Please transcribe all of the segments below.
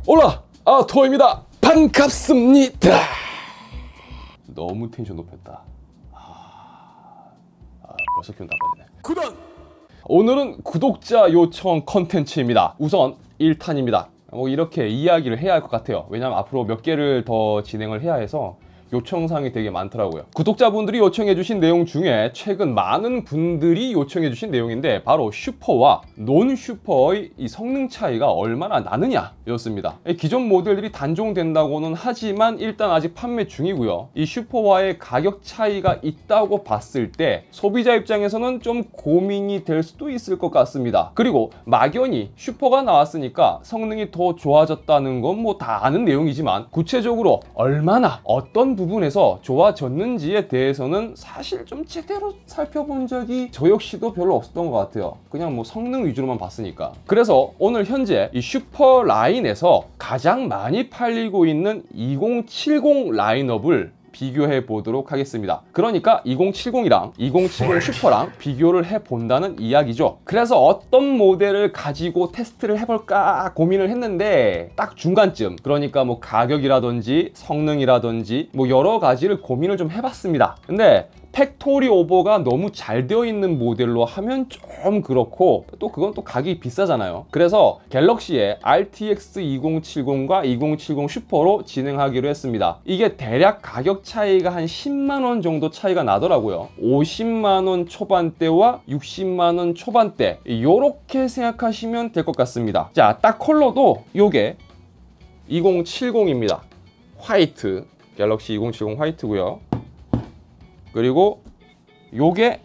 올라! 토입니다. 반갑습니다. 너무 텐션 높였다. 벌써 기분 나빠지네. 구독! 오늘은 구독자 요청 컨텐츠입니다. 우선 1탄입니다. 뭐 이렇게 이야기를 해야 할 것 같아요. 왜냐면 앞으로 몇 개를 더 진행을 해야 해서 요청사항이 되게 많더라고요. 구독자분들이 요청해주신 내용 중에 최근 많은 분들이 요청해주신 내용인데 바로 슈퍼와 논 슈퍼의 이 성능 차이가 얼마나 나느냐 였습니다. 기존 모델들이 단종된다고는 하지만 일단 아직 판매 중이고요. 이 슈퍼와의 가격 차이가 있다고 봤을 때 소비자 입장에서는 좀 고민이 될 수도 있을 것 같습니다. 그리고 막연히 슈퍼가 나왔으니까 성능이 더 좋아졌다는 건 뭐 다 아는 내용이지만 구체적으로 얼마나 어떤 부분에서 좋아졌는지에 대해서는 사실 좀 제대로 살펴본 적이 저 역시도 별로 없었던 것 같아요. 그냥 뭐 성능 위주로만 봤으니까. 그래서 오늘 현재 이 슈퍼 라인에서 가장 많이 팔리고 있는 2070 라인업을 비교해 보도록 하겠습니다. 그러니까 2070이랑 2070 슈퍼랑 비교를 해 본다는 이야기죠. 그래서 어떤 모델을 가지고 테스트를 해볼까 고민을 했는데 딱 중간쯤, 그러니까 뭐 가격이라든지 성능이라든지 뭐 여러 가지를 고민을 좀 해봤습니다. 근데 팩토리 오버가 너무 잘 되어 있는 모델로 하면 좀 그렇고 또 그건 또 가격이 비싸잖아요. 그래서 갤럭시의 RTX 2070과 2070 슈퍼로 진행하기로 했습니다. 이게 대략 가격 차이가 한 10만원 정도 차이가 나더라고요. 50만원 초반대와 60만원 초반대, 이렇게 생각하시면 될 것 같습니다. 자, 딱 컬러도 요게 2070입니다. 화이트, 갤럭시 2070 화이트고요. 그리고 요게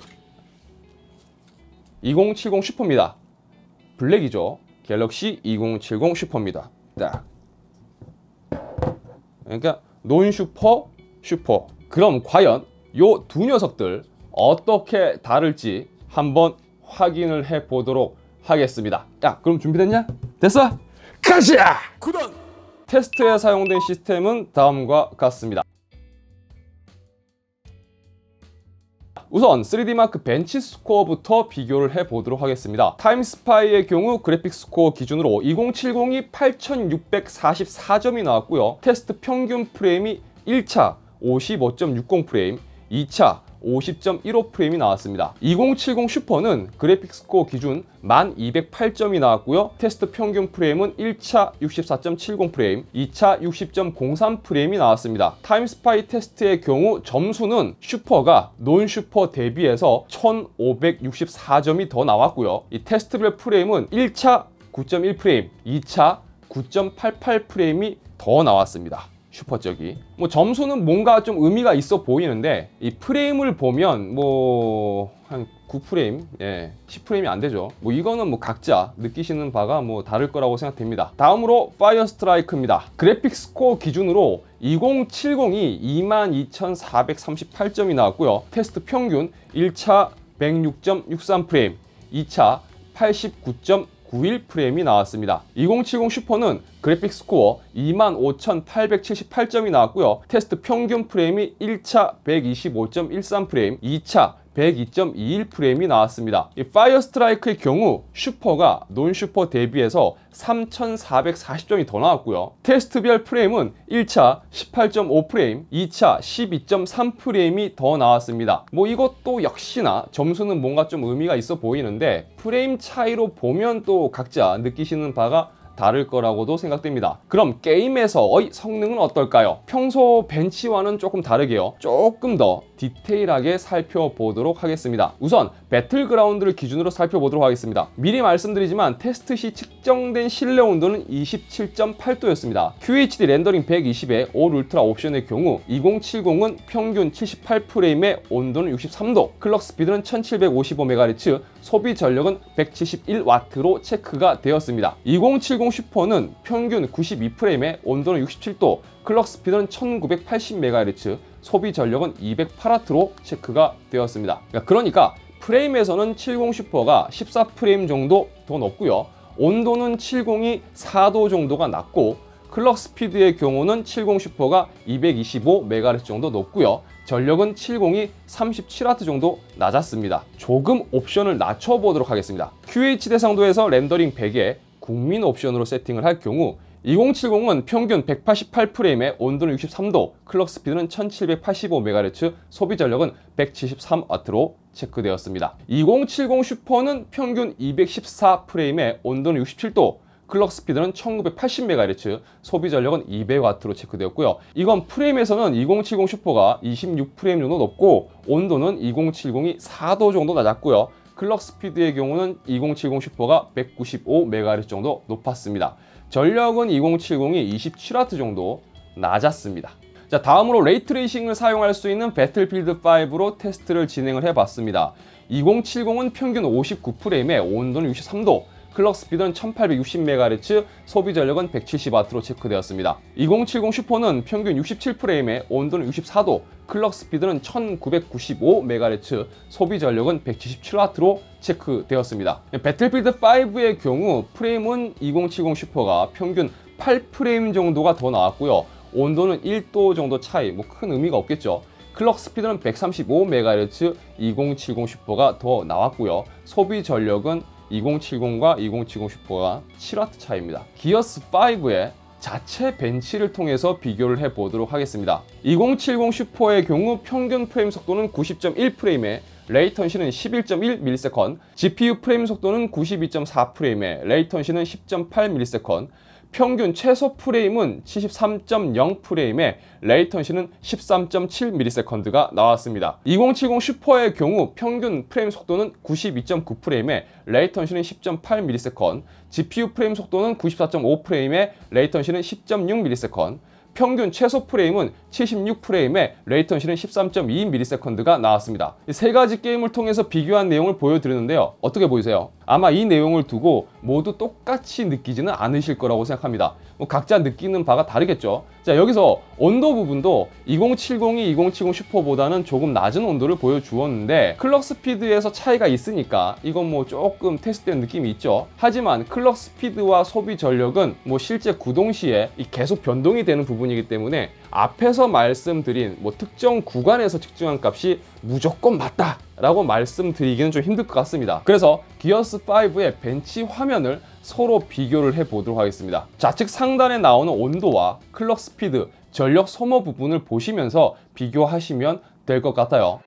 2070 슈퍼입니다. 블랙이죠. 갤럭시 2070 슈퍼입니다. 딱. 그러니까 논 슈퍼, 슈퍼. 그럼 과연 요 두 녀석들 어떻게 다를지 한번 확인을 해 보도록 하겠습니다. 야, 그럼 준비됐냐? 됐어? 가자! 구독! 테스트에 사용된 시스템은 다음과 같습니다. 우선 3D마크 벤치 스코어부터 비교를 해보도록 하겠습니다. 타임스파이의 경우 그래픽 스코어 기준으로 2070이 8644점이 나왔고요. 테스트 평균 프레임이 1차 55.60 프레임, 2차 50.15 프레임이 나왔습니다. 2070 슈퍼는 그래픽 스코어 기준 1208점이 나왔고요. 테스트 평균 프레임은 1차 64.70 프레임, 2차 60.03 프레임이 나왔습니다. 타임스파이 테스트의 경우 점수는 슈퍼가 논 슈퍼 대비해서 1564점이 더 나왔고요. 이 테스트별 프레임은 1차 9.1 프레임, 2차 9.88 프레임이 더 나왔습니다. 슈퍼 쪽이. 뭐 점수는 뭔가 좀 의미가 있어 보이는데 이 프레임을 보면 뭐 한 9프레임, 10프레임이 안 되죠. 뭐 이거는 뭐 각자 느끼시는 바가 뭐 다를 거라고 생각됩니다. 다음으로 파이어 스트라이크입니다. 그래픽 스코어 기준으로 2070이 22,438점이 나왔고요. 테스트 평균 1차 106.63 프레임, 2차 89.91 프레임이 나왔습니다. 2070 슈퍼는 그래픽 스코어 25,878점이 나왔고요. 테스트 평균 프레임이 1차 125.13 프레임, 2차 102.21 프레임이 나왔습니다. 이 파이어 스트라이크의 경우 슈퍼가 논 슈퍼 대비해서 3,440점이 더 나왔고요. 테스트별 프레임은 1차 18.5 프레임, 2차 12.3 프레임이 더 나왔습니다. 뭐 이것도 역시나 점수는 뭔가 좀 의미가 있어 보이는데 프레임 차이로 보면 또 각자 느끼시는 바가 다를 거라고도 생각됩니다. 그럼 게임에서의 성능은 어떨까요? 평소 벤치와는 조금 다르게요. 조금 더 디테일하게 살펴보도록 하겠습니다. 우선 배틀그라운드를 기준으로 살펴보도록 하겠습니다. 미리 말씀드리지만 테스트 시 측정된 실내 온도는 27.8도였습니다. QHD 렌더링 120에 올 울트라 옵션의 경우 2070은 평균 78프레임의 온도는 63도, 클럭 스피드는 1755MHz, 소비 전력은 171W로 체크가 되었습니다. 2070 슈퍼는 평균 92프레임에 온도는 67도, 클럭 스피드는 1980MHz, 소비 전력은 208W로 체크가 되었습니다. 그러니까 프레임에서는 70 슈퍼가 14프레임 정도 더 높고요. 온도는 70이 4도 정도가 낮고, 클럭 스피드의 경우는 70 슈퍼가 225MHz 정도 높고요. 전력은 70이 37W 정도 낮았습니다. 조금 옵션을 낮춰보도록 하겠습니다. QHD 상도에서 렌더링 100에 국민 옵션으로 세팅을 할 경우 2070은 평균 188프레임에 온도는 63도, 클럭 스피드는 1785MHz, 소비 전력은 173W로 체크되었습니다. 2070 슈퍼는 평균 214프레임에 온도는 67도, 클럭 스피드는 1980MHz, 소비 전력은 200W로 체크되었고요. 이건 프레임에서는 2070 슈퍼가 26프레임 정도 높고 온도는 2070이 4도 정도 낮았고요. 클럭 스피드의 경우는 2070 슈퍼가 195MHz 정도 높았습니다. 전력은 2070이 27W 정도 낮았습니다. 자, 다음으로 레이트레이싱을 사용할 수 있는 배틀필드 5로 테스트를 진행을 해봤습니다. 2070은 평균 59프레임에 온도는 63도, 클럭 스피드는 1860MHz, 소비 전력은 170W로 체크되었습니다. 2070 슈퍼는 평균 67프레임에 온도는 64도, 클럭 스피드는 1995MHz, 소비 전력은 177W로 체크되었습니다. 배틀필드 5의 경우 프레임은 2070 슈퍼가 평균 8프레임 정도가 더 나왔고요. 온도는 1도 정도 차이, 뭐 큰 의미가 없겠죠. 클럭 스피드는 135MHz, 2070 슈퍼가 더 나왔고요. 소비 전력은 2070과 2070 슈퍼가 7W 차이입니다. 기어스 5의 자체 벤치를 통해서 비교를 해보도록 하겠습니다. 2070 슈퍼의 경우 평균 프레임 속도는 90.1프레임에 레이턴시는 11.1ms, GPU 프레임 속도는 92.4프레임에 레이턴시는 10.8ms, 평균 최소 프레임은 73.0프레임에 레이턴시는 13.7ms가 나왔습니다. 2070 슈퍼의 경우 평균 프레임 속도는 92.9프레임에 레이턴시는 10.8ms, GPU 프레임 속도는 94.5프레임에 레이턴시는 10.6ms, 평균 최소 프레임은 76프레임에 레이턴시는 13.2ms가 나왔습니다. 이 세 가지 게임을 통해서 비교한 내용을 보여드렸는데요. 어떻게 보이세요? 아마 이 내용을 두고 모두 똑같이 느끼지는 않으실 거라고 생각합니다. 각자 느끼는 바가 다르겠죠. 자, 여기서 온도 부분도 2070이 2070 슈퍼보다는 조금 낮은 온도를 보여주었는데 클럭 스피드에서 차이가 있으니까 이건 뭐 조금 테스트된 느낌이 있죠. 하지만 클럭 스피드와 소비 전력은 뭐 실제 구동 시에 계속 변동이 되는 부분이기 때문에 앞에서 말씀드린 뭐 특정 구간에서 측정한 값이 무조건 맞다 라고 말씀드리기는 좀 힘들 것 같습니다. 그래서 기어스 5의 벤치 화면을 서로 비교를 해보도록 하겠습니다. 좌측 상단에 나오는 온도와 클럭 스피드, 전력 소모 부분을 보시면서 비교하시면 될 것 같아요.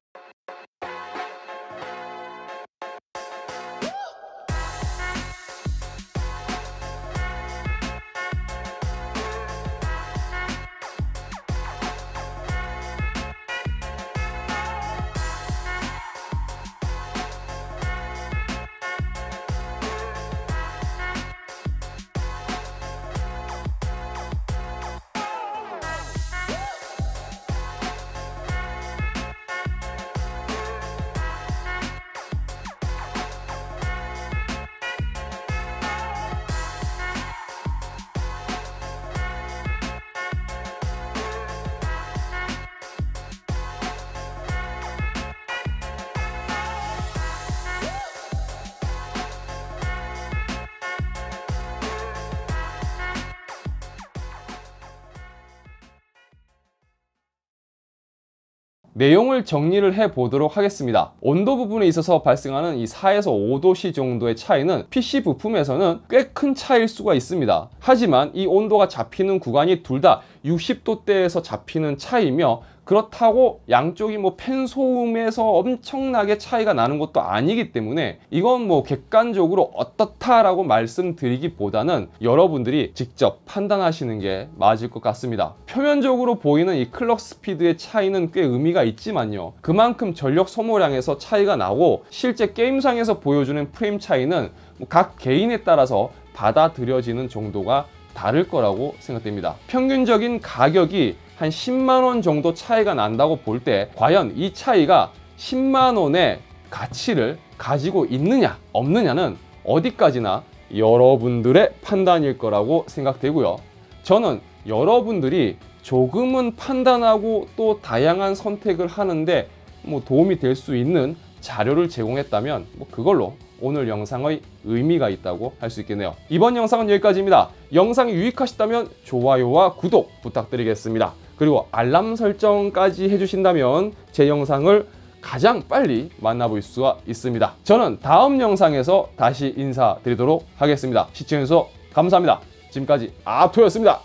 내용을 정리를 해보도록 하겠습니다. 온도 부분에 있어서 발생하는 이 4에서 5도씨 정도의 차이는 PC 부품에서는 꽤 큰 차이일 수가 있습니다. 하지만 이 온도가 잡히는 구간이 둘 다 60도대에서 잡히는 차이며 그렇다고 양쪽이 뭐 팬 소음에서 엄청나게 차이가 나는 것도 아니기 때문에 이건 뭐 객관적으로 어떻다라고 말씀드리기보다는 여러분들이 직접 판단하시는 게 맞을 것 같습니다. 표면적으로 보이는 이 클럭 스피드의 차이는 꽤 의미가 있지만요. 그만큼 전력 소모량에서 차이가 나고 실제 게임상에서 보여주는 프레임 차이는 각 개인에 따라서 받아들여지는 정도가 다를 거라고 생각됩니다. 평균적인 가격이 한 10만원 정도 차이가 난다고 볼 때 과연 이 차이가 10만원의 가치를 가지고 있느냐 없느냐는 어디까지나 여러분들의 판단일 거라고 생각되고요. 저는 여러분들이 조금은 판단하고 또 다양한 선택을 하는데 뭐 도움이 될 수 있는 자료를 제공했다면 뭐 그걸로 오늘 영상의 의미가 있다고 할 수 있겠네요. 이번 영상은 여기까지입니다. 영상이 유익하셨다면 좋아요와 구독 부탁드리겠습니다. 그리고 알람 설정까지 해주신다면 제 영상을 가장 빨리 만나볼 수가 있습니다. 저는 다음 영상에서 다시 인사드리도록 하겠습니다. 시청해주셔서 감사합니다. 지금까지 아토였습니다.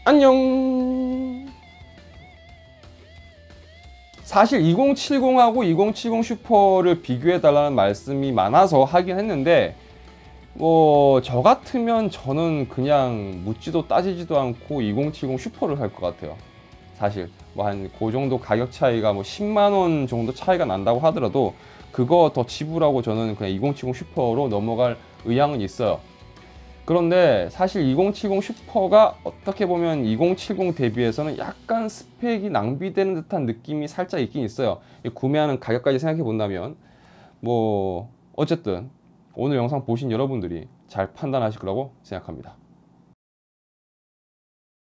안녕. 사실 2070하고 2070 슈퍼를 비교해 달라는 말씀이 많아서 하긴 했는데 뭐 저 같으면 저는 그냥 묻지도 따지지도 않고 2070 슈퍼를 할 것 같아요. 사실 뭐 한 그 정도 가격 차이가 뭐 10만 원 정도 차이가 난다고 하더라도 그거 더 지불하고 저는 그냥 2070 슈퍼로 넘어갈 의향은 있어요. 그런데 사실 2070 슈퍼가 어떻게 보면 2070 대비해서는 약간 스펙이 낭비되는 듯한 느낌이 살짝 있긴 있어요. 구매하는 가격까지 생각해 본다면 뭐 어쨌든 오늘 영상 보신 여러분들이 잘 판단하실 거라고 생각합니다.